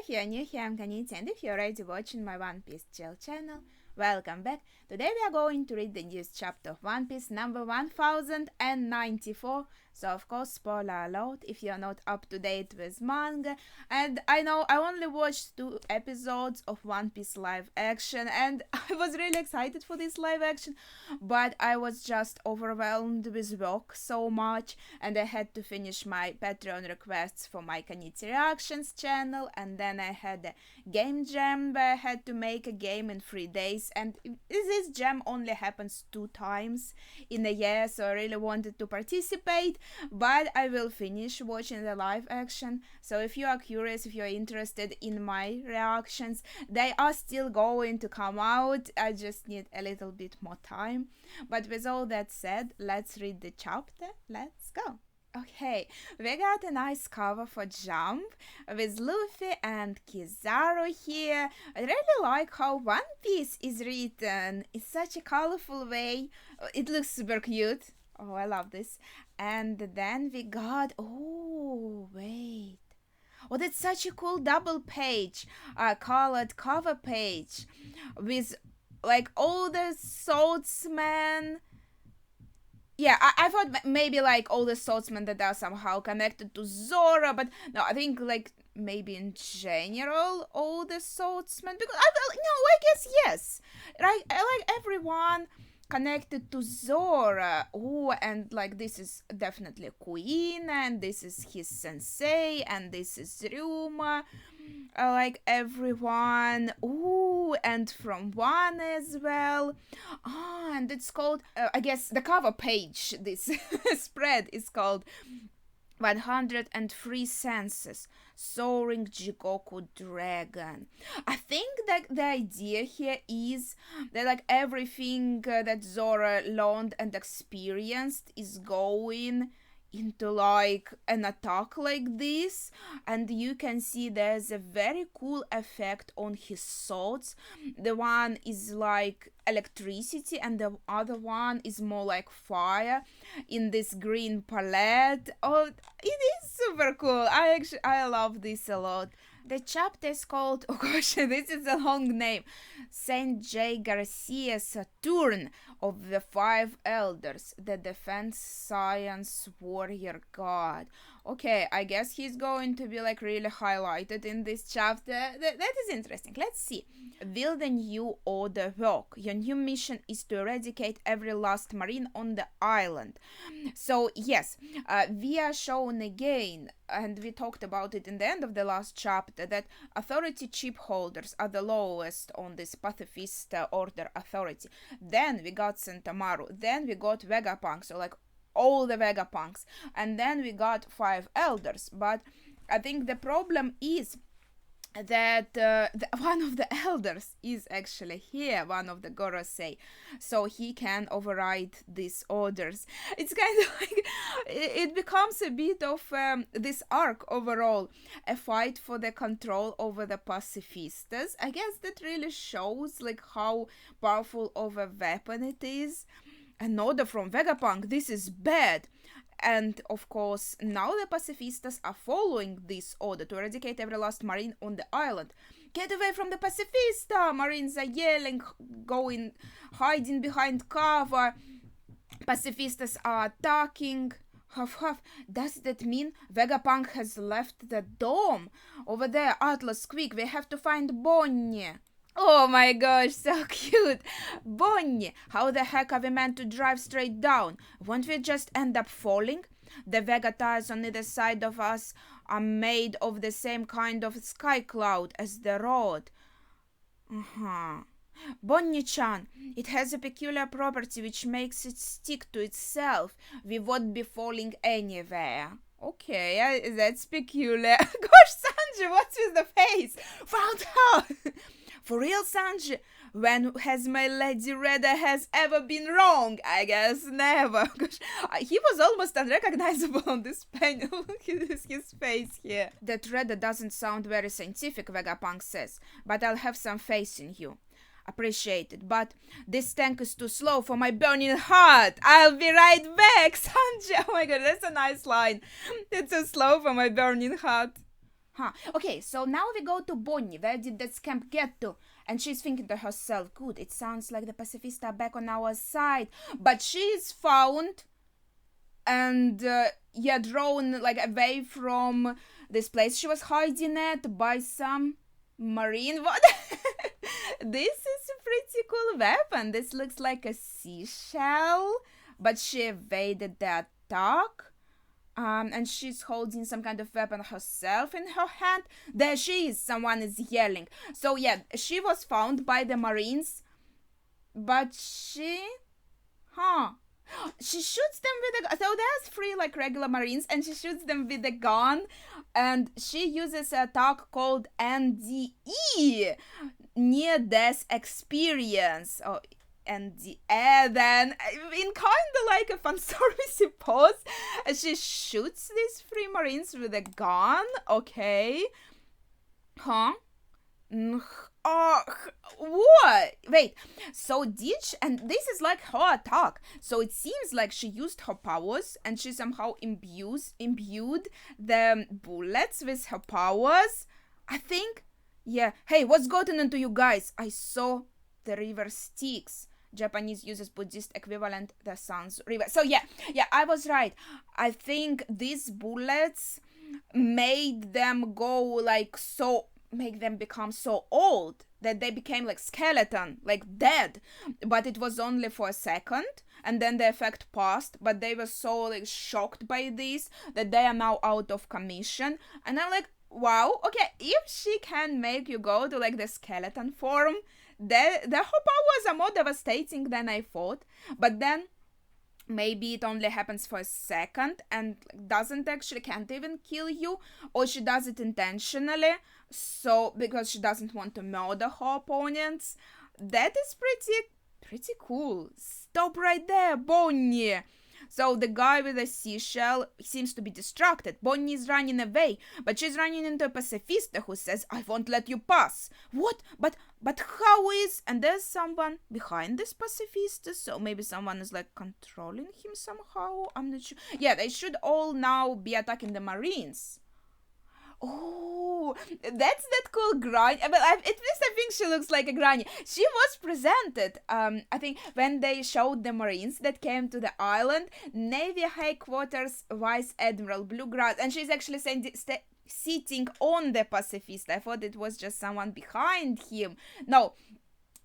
if you're new here, I'm Kaniti, and if you're already watching my One Piece chill channel, welcome back. Today we are going to read the newest chapter of One Piece, number 1094. So of course, spoiler alert if you're not up to date with manga. And I know I only watched 2 episodes of One Piece live action, and I was really excited for this live action, but I was just overwhelmed with work so much, and I had to finish my Patreon requests for my Kaniti Reactions channel, and then I had a game jam where I had to make a game in 3 days, and this jam only happens 2 times in a year, so I really wanted to participate, but I will finish watching the live action. So if you are curious, if you are interested in my reactions, they are still going to come out. I just need a little bit more time. But with all that said, let's read the chapter. Let's go. Okay, we got a nice cover for Jump with Luffy and Kizaru here. I really like how One Piece is written in such a colorful way. It looks super cute. Oh, I love this. And then we got, oh, wait. Oh, that's such a cool double page, colored cover page with like all the swordsmen. Yeah, I thought maybe like all the swordsmen that are somehow connected to Zoro, but no, I think like maybe in general all the swordsmen, because I guess yes, right? I like everyone connected to Zoro. Oh, and like this is definitely Queen, and this is his sensei, and this is Ryuma. I like everyone. Ooh, and from One as well. Ah, and it's called, I guess the cover page, this spread is called 103 Senses, Soaring Jigoku Dragon. I think that the idea here is that like everything that Zoro learned and experienced is going into like an attack like this, and you can see there's a very cool effect on his swords. The one is like electricity and the other one is more like fire in this green palette. Oh, it is super cool. I love this a lot. The chapter is called, oh gosh, this is a long name, Saint J. Garcia Saturn of the Five Elders, the Defense Science Warrior God. Okay, I guess he's going to be like really highlighted in this chapter. That is interesting. Let's see. Will the new order work? Your new mission is to eradicate every last marine on the island. So yes, we are shown again, and we talked about it in the end of the last chapter, that authority chip holders are the lowest on this pacifist order authority. Then we got Sentomaru, then we got Vegapunk, so like all the Vegapunks, and then we got 5 elders. But I think the problem is that one of the elders is actually here, one of the Gorosei, so he can override these orders. It's kind of like it becomes a bit of this arc overall, a fight for the control over the pacifistas. I guess that really shows like how powerful of a weapon it is. An order from Vegapunk, this is bad. And of course, now the pacifistas are following this order to eradicate every last marine on the island. Get away from the pacifista! Marines are yelling, going, hiding behind cover. Pacifistas are attacking. Huff, huff. Does that mean Vegapunk has left the dome? Over there, Atlas, quick, we have to find Bonnie. Oh my gosh, so cute. Bonnie, how the heck are we meant to drive straight down? Won't we just end up falling? The Vega tires on either side of us are made of the same kind of sky cloud as the road. Bonnie-chan, it has a peculiar property which makes it stick to itself. We won't be falling anywhere. Okay, that's peculiar. Gosh, Sanji, what's with the face? Found out! For real, Sanji? When has my Lady Reda has ever been wrong? I guess never. Gosh, he was almost unrecognizable on this panel. his face here. That Reda doesn't sound very scientific, Vegapunk says, but I'll have some faith in you. Appreciate it, but this tank is too slow for my burning heart. I'll be right back, Sanji. Oh my god, that's a nice line. It's too slow for my burning heart. Huh. Okay, so now we go to Bonnie. Where did that scamp get to? And she's thinking to herself, good, it sounds like the pacifists are back on our side. But she's found and drawn like away from this place she was hiding at by some marine. What? This is a pretty cool weapon. This looks like a seashell, but she evaded the attack. And she's holding some kind of weapon herself in her hand. There she is. Someone is yelling. So yeah, she was found by the Marines, but she shoots them with a. So there's 3 like regular Marines, and she shoots them with a gun, and she uses an attack called NDE, near death experience. Oh, and then in kind of like a fan service pose, she shoots these 3 Marines with a gun. Okay. Oh, what? Wait, so and this is like her attack. So it seems like she used her powers and she somehow imbued the bullets with her powers. I think, yeah. Hey, what's gotten into you guys? I saw the river Styx. Japanese uses Buddhist equivalent, the Sun's River. So yeah, I was right. I think these bullets made them make them become so old that they became like skeleton, like dead. But it was only for a second, and then the effect passed. But they were so like shocked by this that they are now out of commission. And I'm like, wow, okay, if she can make you go to like the skeleton form, the her powers are more devastating than I thought. But then maybe it only happens for a second and can't even kill you, or she does it intentionally, so because she doesn't want to murder her opponents. That is pretty cool. Stop right there, Bonnie. So the guy with the seashell seems to be distracted. Bonnie is running away, but she's running into a pacifista who says, I won't let you pass. What? But how is... And there's someone behind this pacifista, so maybe someone is like controlling him somehow. I'm not sure. Yeah, they should all now be attacking the Marines. Oh, that's that cool Granny. But at least I think she looks like a Granny. She was presented, I think, when they showed the Marines that came to the island, Navy Headquarters Vice Admiral Bluegrass, and she's actually sitting on the pacifist. I thought it was just someone behind him. No.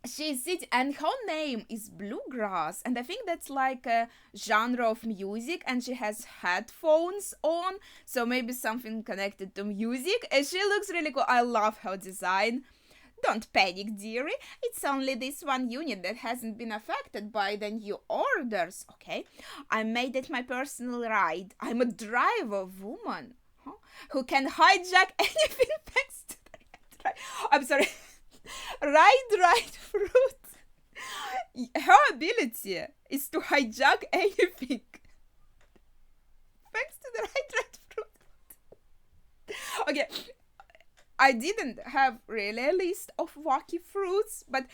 She's sitting, and her name is Bluegrass, and I think that's like a genre of music, and she has headphones on, so maybe something connected to music, and she looks really cool. I love her design. Don't panic, dearie. It's only this one unit that hasn't been affected by the new orders, okay? I made it my personal ride. I'm a driver woman, who can hijack anything thanks to the... I'm sorry. Right fruit. Her ability is to hijack anything. Thanks to the right fruit. Okay, I didn't have really a list of wacky fruits, but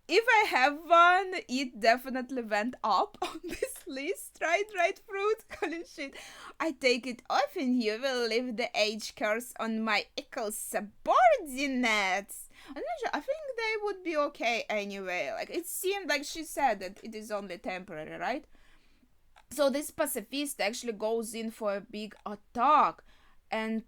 if I have one, it definitely went up on this list. Right fruit. Holy shit. I take it off and you will leave the age curse on my equal subordinates. I'm not sure. I think they would be okay anyway. Like, it seemed like she said that it is only temporary, right? So this pacifist actually goes in for a big attack, and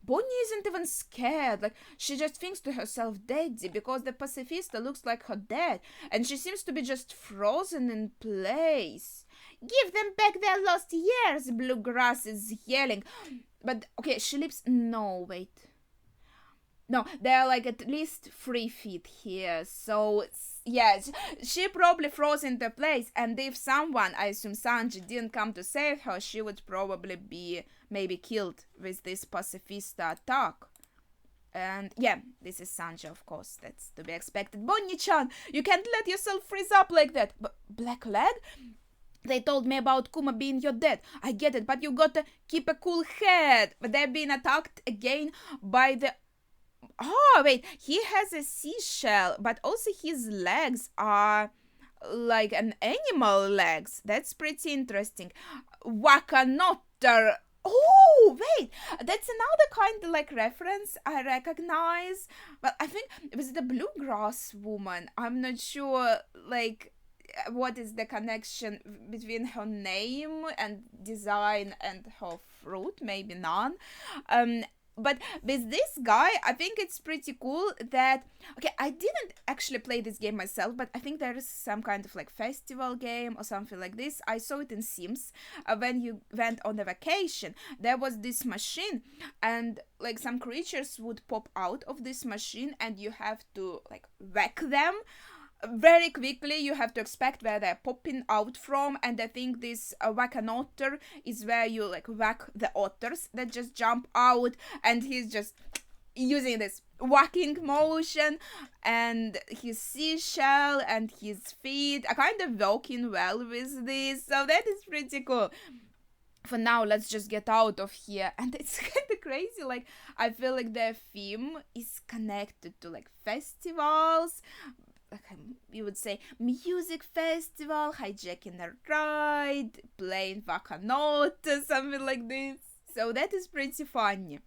Bonnie isn't even scared. Like, she just thinks to herself, Daddy, because the pacifista looks like her dad, and she seems to be just frozen in place. Give them back their lost years, Bluegrass is yelling. But, okay, she leaps... No, wait. No, they're like at least 3 feet here, so yeah, she probably froze into place, and if someone, I assume Sanji, didn't come to save her, she would probably be maybe killed with this pacifista attack. And yeah, this is Sanji, of course, that's to be expected. Bonnie-chan, you can't let yourself freeze up like that. But Black Leg? They told me about Kuma being your dad. I get it, but you gotta keep a cool head. But they're being attacked again by the... Oh, wait, he has a seashell, but also his legs are like an animal legs. That's pretty interesting. Wakanotter. Oh, wait, that's another kind of like reference I recognize. Well, I think it was the Bluegrass Woman. I'm not sure, like, what is the connection between her name and design and her fruit? Maybe none. Um, but with this guy, I think it's pretty cool that, okay, I didn't actually play this game myself, but I think there is some kind of like festival game or something like this. I saw it in Sims. When you went on a vacation, there was this machine, and like some creatures would pop out of this machine, and you have to like whack them very quickly. You have to expect where they're popping out from, and I think this whack an otter is where you like whack the otters that just jump out, and he's just using this whacking motion, and his seashell and his feet are kind of working well with this, so that is pretty cool. For now, let's just get out of here. And it's kind of crazy, like I feel like their theme is connected to like festivals, like you would say music festival, hijacking a ride, playing Vakanot, something like this. So that is pretty funny.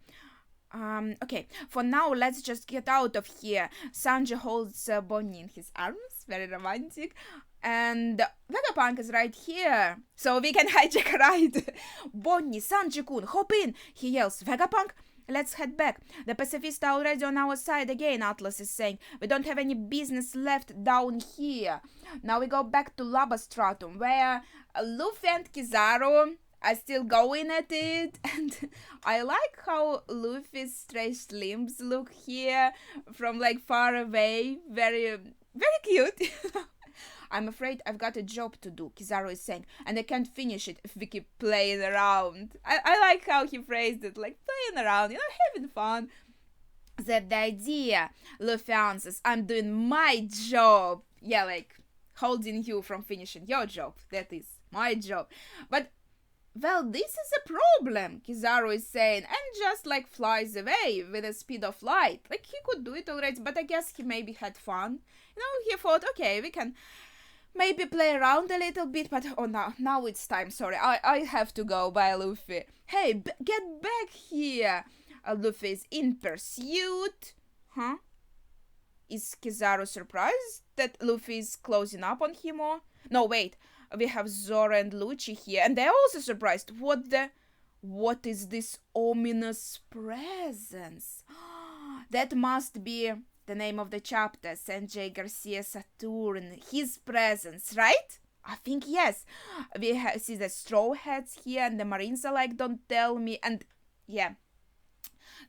Okay, for now, let's just get out of here. Sanji holds Bonnie in his arms, very romantic. And Vegapunk is right here, so we can hijack a ride. Bonnie, Sanji-kun, hop in, he yells. Vegapunk, let's head back. The Pacifista are already on our side again, Atlas is saying. We don't have any business left down here. Now we go back to Lava Stratum, where Luffy and Kizaru are still going at it. And I like how Luffy's stretched limbs look here from like far away. Very, very cute. I'm afraid I've got a job to do, Kizaru is saying, and I can't finish it if we keep playing around. I like how he phrased it, like playing around, having fun. That the idea, Luffy answers. I'm doing my job. Yeah, like holding you from finishing your job. That is my job. But, well, this is a problem, Kizaru is saying, and just like flies away with the speed of light. Like he could do it already, but I guess he maybe had fun. He thought, okay, we can maybe play around a little bit, but oh no, now it's time, sorry, I have to go. Bye, Luffy. Hey, get back here. Luffy is in pursuit. Huh? Is Kizaru surprised that Luffy is closing up on him more? No, wait, we have Zoro and Lucci here, and they're also surprised. What is this ominous presence? That must be the name of the chapter, Sanjay Garcia Saturn, his presence, right? I think yes. We see the Straw Hats here, and the Marines are like, don't tell me, and yeah,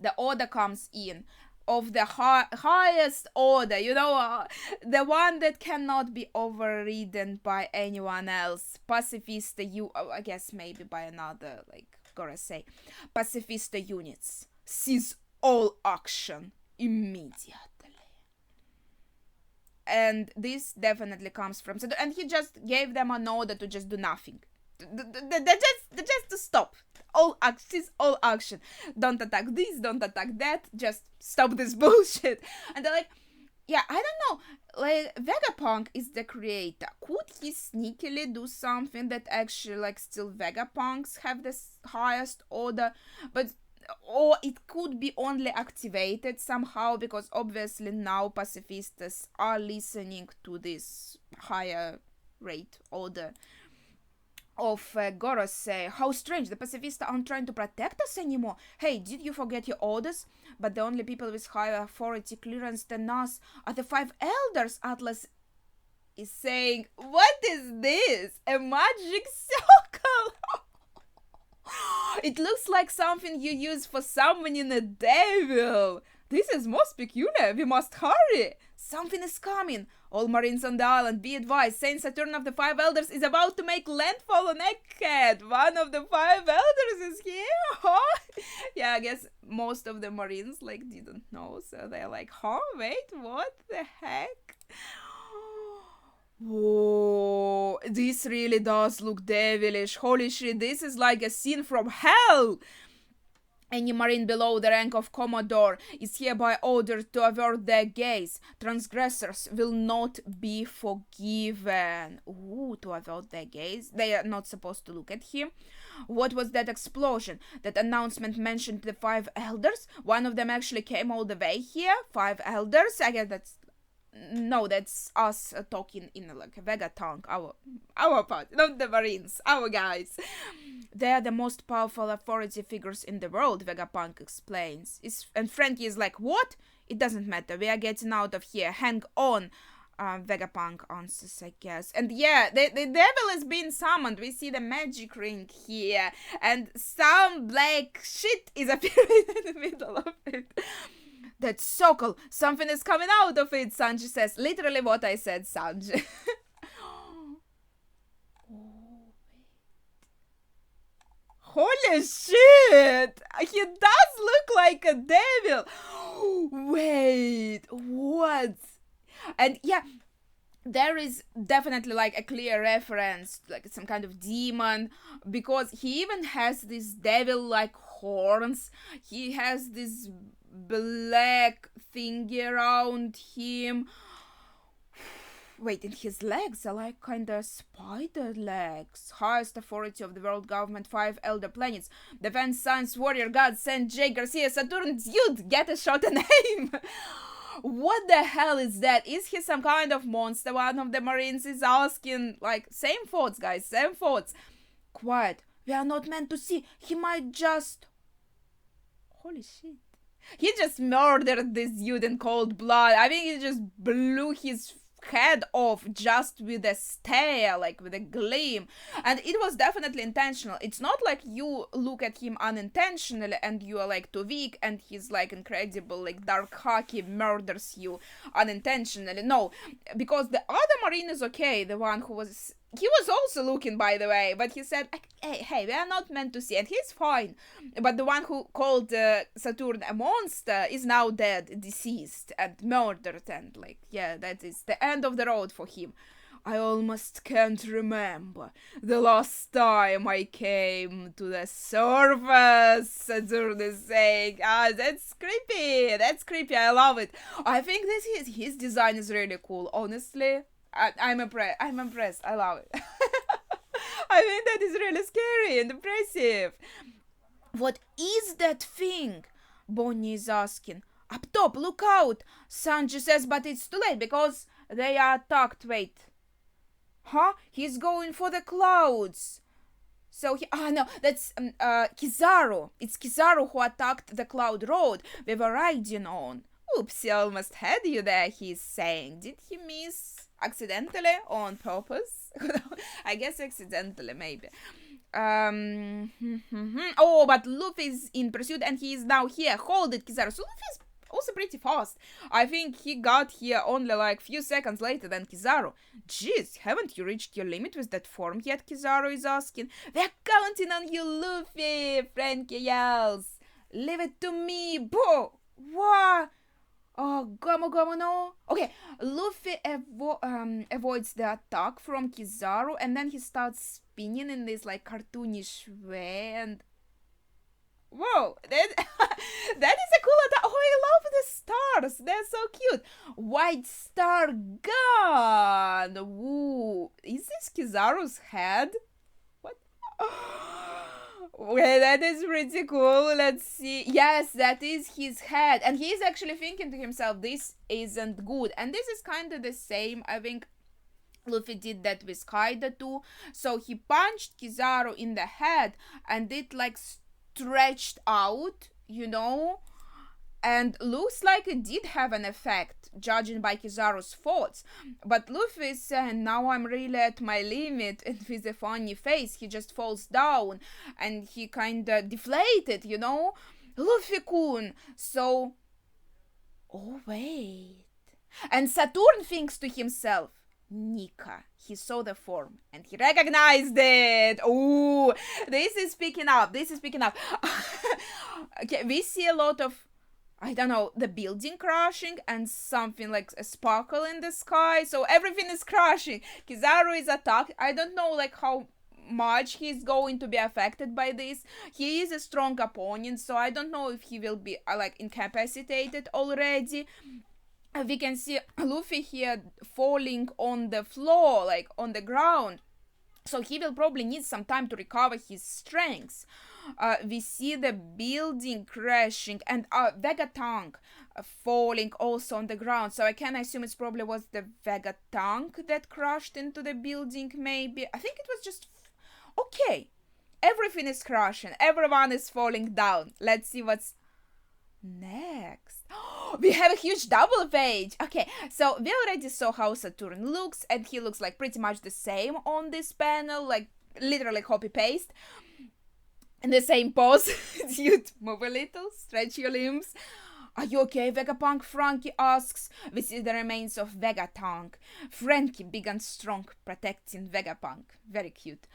the order comes in, of the highest order, the one that cannot be overridden by anyone else. Pacifista, I guess maybe by another, like, gotta say, Pacifista units. Seize all action immediately. And this definitely comes from Saturn, and he just gave them an order to just do nothing. Just to stop. All action. Don't attack this, don't attack that, just stop this bullshit. And they're like, yeah, I don't know, like, Vegapunk is the creator. Could he sneakily do something that actually, like, still Vegapunks have the highest order? Or it could be only activated somehow, because obviously now pacifistas are listening to this higher rate order of Gorosei. How strange, the pacifista aren't trying to protect us anymore. Hey, did you forget your orders? But the only people with higher authority clearance than us are the 5 elders, Atlas is saying. What is this? A magic circle? It looks like something you use for summoning a devil. This is most peculiar. We must hurry. Something is coming. All Marines on the island, be advised. Saint Saturn of the 5 Elders is about to make landfall on Egghead. One of the 5 Elders is here, huh? Yeah, I guess most of the Marines, like, didn't know. So they're like, huh? Wait, what the heck? Whoa, this really does look devilish. Holy shit, this is like a scene from hell. Any marine below the rank of Commodore is hereby ordered to avert their gaze. Transgressors will not be forgiven. Ooh, to avert their gaze. They are not supposed to look at him. What was that explosion? That announcement mentioned the 5 elders. One of them actually came all the way here. 5 elders. I guess that's us talking in like a Vegapunk, our part, not the Marines, our guys. They are the most powerful authority figures in the world, Vegapunk explains. And Frankie is like, what? It doesn't matter, we are getting out of here, hang on. Vegapunk answers, I guess. And yeah, the devil is being summoned. We see the magic ring here, and some black shit is appearing in the middle of it. That Sokol, something is coming out of it, Sanji says. Literally what I said, Sanji. Holy shit! He does look like a devil! Wait, what? And yeah, there is definitely like a clear reference, like some kind of demon, because he even has these devil-like horns. He has this black thingy around him. Wait, and his legs are like kinda spider legs. Highest authority of the world government, 5 elder planets. Defense, science, warrior, god, Saint J. Garcia, Saturn, dude, get a shot and aim. What the hell is that? Is he some kind of monster? One of the Marines is asking. Like, same thoughts, guys, same thoughts. Quiet. We are not meant to see. He might just... Holy shit. He just murdered this dude in cold blood. I think he just blew his head off just with a stare, like with a gleam. And it was definitely intentional. It's not like you look at him unintentionally and you are like too weak and he's like incredible, like Dark Haki murders you unintentionally. No, because the other Marine is okay, the one who was... He was also looking, by the way, but he said, hey, we are not meant to see, and he's fine. But the one who called Saturn a monster is now dead, deceased, and murdered, and like, yeah, that is the end of the road for him. I almost can't remember the last time I came to the surface, Saturn is saying. That's creepy, I love it. I think his design is really cool, honestly. I'm impressed. I love it. I think that is really scary and impressive. What is that thing? Bonnie is asking. Up top, look out! Sanji says, but it's too late because they are attacked. Wait. Huh? He's going for the clouds. So no, that's Kizaru. It's Kizaru who attacked the Cloud Road we were riding on. Oops, he almost had you there, he's saying. Did he miss accidentally or on purpose? I guess accidentally, maybe. Oh, but Luffy's in pursuit and he is now here. Hold it, Kizaru. So Luffy's also pretty fast. I think he got here only like few seconds later than Kizaru. Jeez, haven't you reached your limit with that form yet? Kizaru is asking. We're counting on you, Luffy, Frankie yells. Leave it to me, bro. What? Oh, Gomu no. Okay, Luffy avoids the attack from Kizaru and then he starts spinning in this like cartoonish way and... Whoa, that is a cool attack. Oh, I love the stars. They're so cute. White star gun. Woo. Is this Kizaru's head? What? Okay, that is pretty cool. Let's see. Yes, that is his head. And he's actually thinking to himself, this isn't good. And this is kind of the same. I think Luffy did that with Kaido too. So he punched Kizaru in the head and it like stretched out, you know? And looks like it did have an effect, judging by Kizaru's thoughts. But Luffy is saying, now I'm really at my limit, and with a funny face, he just falls down, and he kinda deflated, you know? Luffy-kun! So... Oh, wait... And Saturn thinks to himself, Nika. He saw the form and he recognized it. Ooh, this is picking up. Okay, we see a lot of, I don't know, the building crashing and something like a sparkle in the sky. So everything is crashing. Kizaru is attacked. I don't know like how much he's going to be affected by this. He is a strong opponent, so I don't know if he will be like incapacitated already. We can see Luffy here falling on the floor, like on the ground. So he will probably need some time to recover his strength. We see the building crashing and Vegapunk falling also on the ground. So I can assume it probably was the Vegapunk that crashed into the building, maybe. I think it was just... Okay. Everything is crashing. Everyone is falling down. Let's see what's next. We have a huge double page. Okay, so we already saw how Saturn looks, and he looks like pretty much the same on this panel, like literally copy paste. In the same pose. Dude, move a little, stretch your limbs. Are you okay, Vegapunk? Frankie asks. We see the remains of Vegapunk. Frankie, big and strong, protecting Vegapunk. Very cute.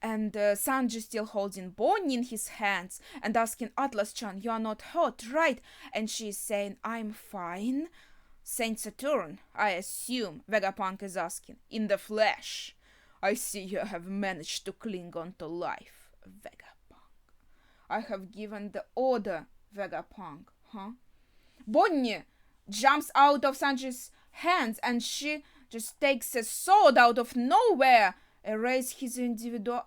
And Sanji still holding Bonnie in his hands and asking Atlas-chan, you are not hurt, right? And she's saying, I'm fine. Saint Saturn, I assume, Vegapunk is asking, in the flesh. I see you have managed to cling on to life, Vegapunk. I have given the order, Vegapunk, huh? Bonnie jumps out of Sanji's hands and she just takes a sword out of nowhere. Erase his individual...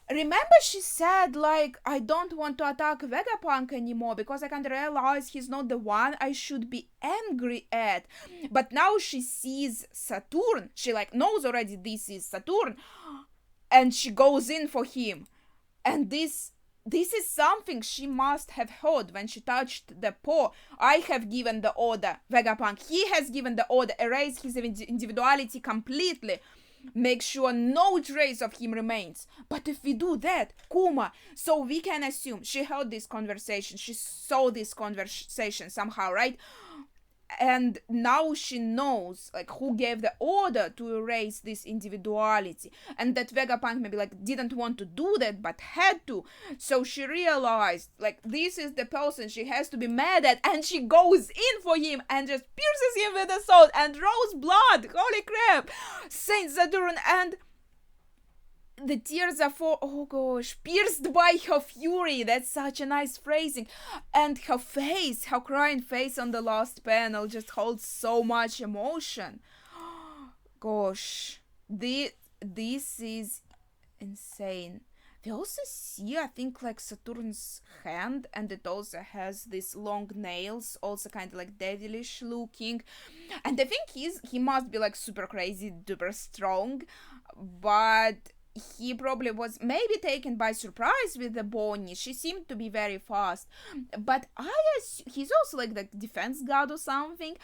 Remember she said, like, I don't want to attack Vegapunk anymore because I can realize he's not the one I should be angry at. But now she sees Saturn. She, like, knows already this is Saturn. And she goes in for him. And this is something she must have heard when she touched the paw. I have given the order, Vegapunk. He has given the order. Erase his individuality completely. Make sure no trace of him remains. But if we do that, Kuma, so we can assume she heard this conversation. She saw this conversation somehow, right? And now she knows, like, who gave the order to erase this individuality. And that Vegapunk maybe, like, didn't want to do that, but had to. So she realized, like, this is the person she has to be mad at. And she goes in for him and just pierces him with a sword and draws blood. Holy crap. Saint Saturn and... the tears are oh gosh, pierced by her fury. That's such a nice phrasing. And her face, her crying face on the last panel just holds so much emotion. Gosh, this is insane. We also see, I think, like Saturn's hand, and it also has these long nails, also kind of like devilish looking. And I think he must be like super crazy, duper strong, but he probably was maybe taken by surprise with the Bonnie. She seemed to be very fast. But I assume he's also like the defense god or something.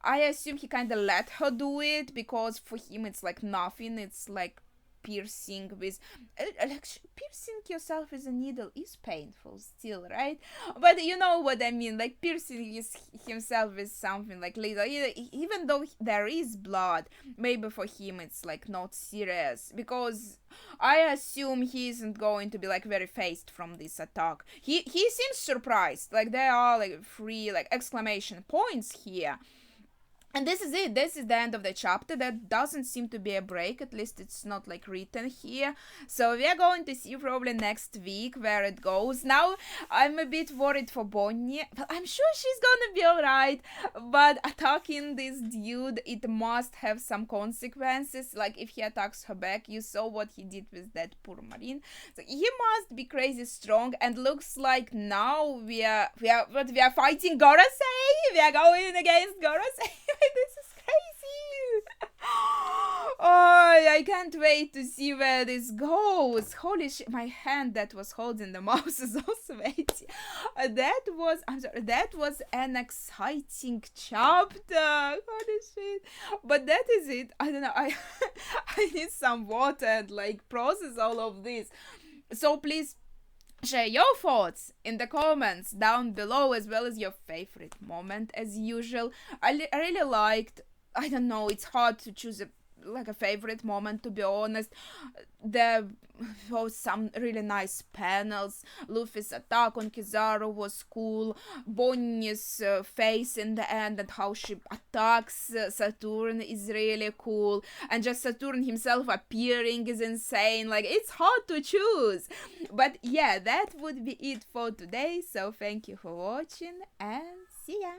I assume he kind of let her do it because for him it's like nothing. It's like piercing with... piercing yourself with a needle is painful still, right? But you know what I mean. Like piercing himself with something like little. Even though there is blood, maybe for him it's like not serious. Because I assume he isn't going to be like very phased from this attack. He seems surprised. Like there are like 3 like exclamation points here. And this is it. This is the end of the chapter. That doesn't seem to be a break. At least it's not like written here. So we are going to see probably next week where it goes. Now I'm a bit worried for Bonnie. Well, I'm sure she's gonna be alright. But attacking this dude, it must have some consequences. Like if he attacks her back, you saw what he did with that poor Marine. So he must be crazy strong. And looks like now we are fighting Gorosei. We are going against Gorosei. This is crazy. Oh, I can't wait to see where this goes. Holy shit, my hand that was holding the mouse is also sweaty. That was an exciting chapter. Holy shit. But that is it. I don't know, I need some water and like process all of this. So please share your thoughts in the comments down below, as well as your favorite moment as usual. I really liked, I don't know, it's hard to choose a like a favorite moment, to be honest. There was some really nice panels. Luffy's attack on Kizaru was cool. Bonnie's face in the end and how she attacks Saturn is really cool. And just Saturn himself appearing is insane. Like, it's hard to choose. But yeah, that would be it for today. So thank you for watching and see ya.